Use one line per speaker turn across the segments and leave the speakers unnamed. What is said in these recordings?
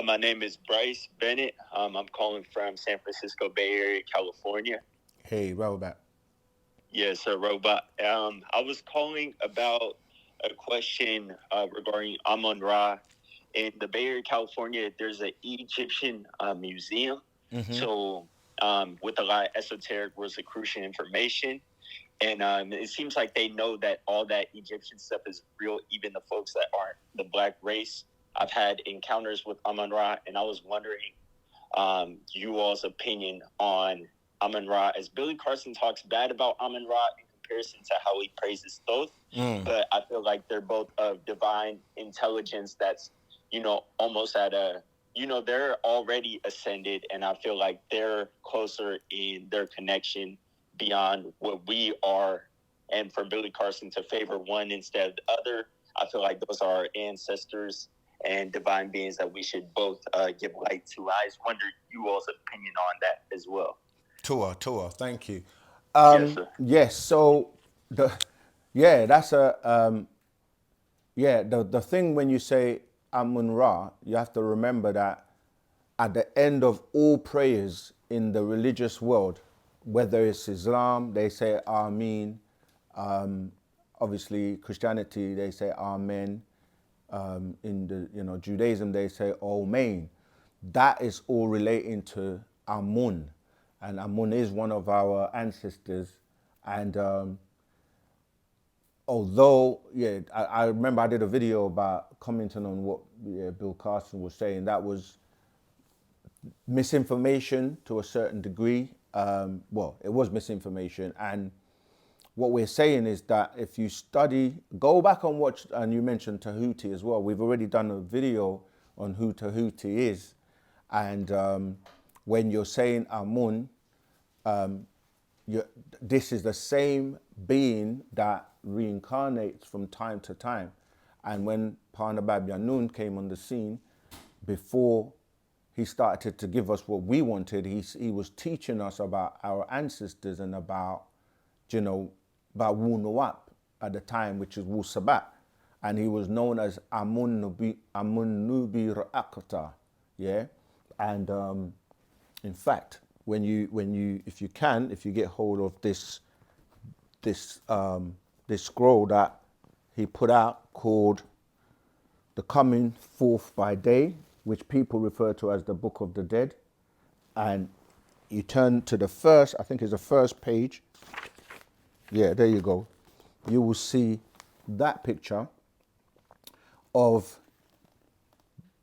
My name is Bryce Bennett. I'm calling from San Francisco Bay Area, California.
Hey, Robot.
Yes, sir, Robot. I was calling about a question regarding Amun-Ra. In the Bay Area, California, there's an Egyptian museum. So, with a lot of esoteric Rosicrucian information. And it seems like they know that all that Egyptian stuff is real, even the folks that aren't the black race. I've had encounters with Amun-Ra, and I was wondering you all's opinion on Amun-Ra, as Billy Carson talks bad about Amun-Ra in comparison to how he praises Thoth. But I feel like they're both of divine intelligence that's, almost at a, they're already ascended, and I feel like they're closer in their connection beyond what we are. And for Billy Carson to favor one instead of the other, I feel like those are our ancestors and divine beings that we should both give light to. I just wonder you all's opinion on that as well.
Tua, thank you.
Yes, sir.
Yes, so the that's a the thing when you say Amun Ra, you have to remember that at the end of all prayers in the religious world, whether it's Islam, they say Ameen. Obviously, Christianity, they say Amen. In the Judaism, they say Amen. That is all relating to Amun, and Amun is one of our ancestors. And although, I remember I did a video about commenting on what Bill Carson was saying. That was misinformation to a certain degree. Well, it was misinformation. And what we're saying is that if you study, go back and watch, and you mentioned Tahuti as well. We've already done a video on who Tahuti is. And when you're saying Amun, this is the same being that reincarnates from time to time. And when Parnabab Yanun came on the scene, before he started to give us what we wanted, he was teaching us about our ancestors and about, about Wu-Nuwap at the time, which is Wu-Sabat. And he was known as Amun-Nubi Ra'akata, yeah? And in fact, when you if you get hold of this scroll that he put out called The Coming Forth by Day, which people refer to as the Book of the Dead, and you turn to the first, I think it's the first page. Yeah, there you go. You will see that picture of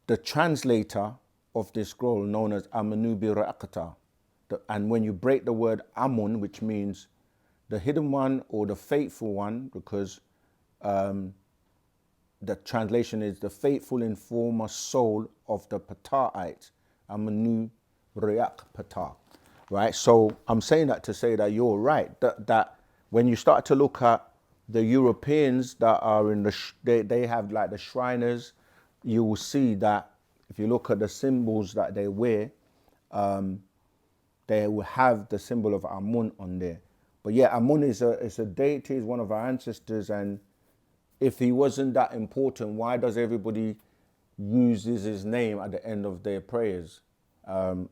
the translator of this scroll known as Amanubi Ra'akata. And when you break the word Amun, which means the hidden one or the faithful one, because the translation is the faithful informer soul of the Pata'ite, Amanu Reak Patah, right? So I'm saying that to say that you're right, that when you start to look at the Europeans that are in they have like the Shriners, you will see that if you look at the symbols that they wear, they will have the symbol of Amun on there. But yeah, Amun is a deity, is one of our ancestors, and if he wasn't that important, why does everybody uses his name at the end of their prayers? So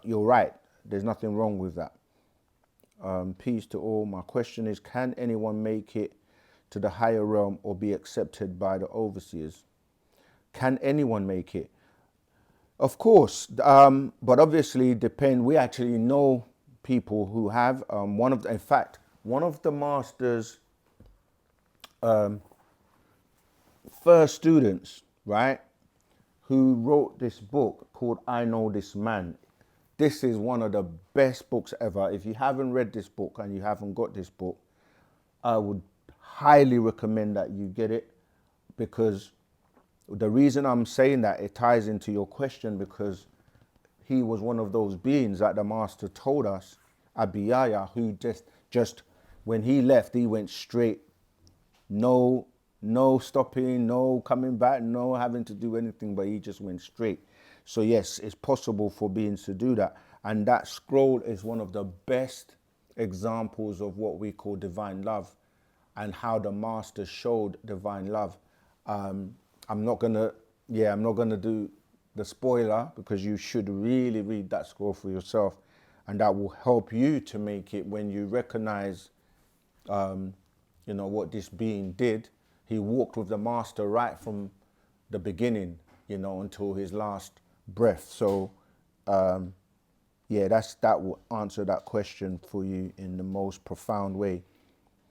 you're right. There's nothing wrong with that. Peace to all. My question is, can anyone make it to the higher realm or be accepted by the overseers? Can anyone make it? Of course, but obviously depend. We actually know people who have in fact, one of the master's first students, right, who wrote this book called I Know This Man. This is one of the best books ever. If you haven't read this book and you haven't got this book, I would highly recommend that you get it, because the reason I'm saying that, it ties into your question, because he was one of those beings that the master told us, Abiyaya, who just when he left, he went straight. No stopping, no coming back, no having to do anything, but he just went straight. So yes, it's possible for beings to do that. And that scroll is one of the best examples of what we call divine love and how the master showed divine love. I'm not going to Yeah, I'm not going to do the spoiler because you should really read that scroll for yourself, and that will help you to make it when you recognize, what this being did. He walked with the master right from the beginning, until his last breath. So, yeah, that will answer that question for you in the most profound way.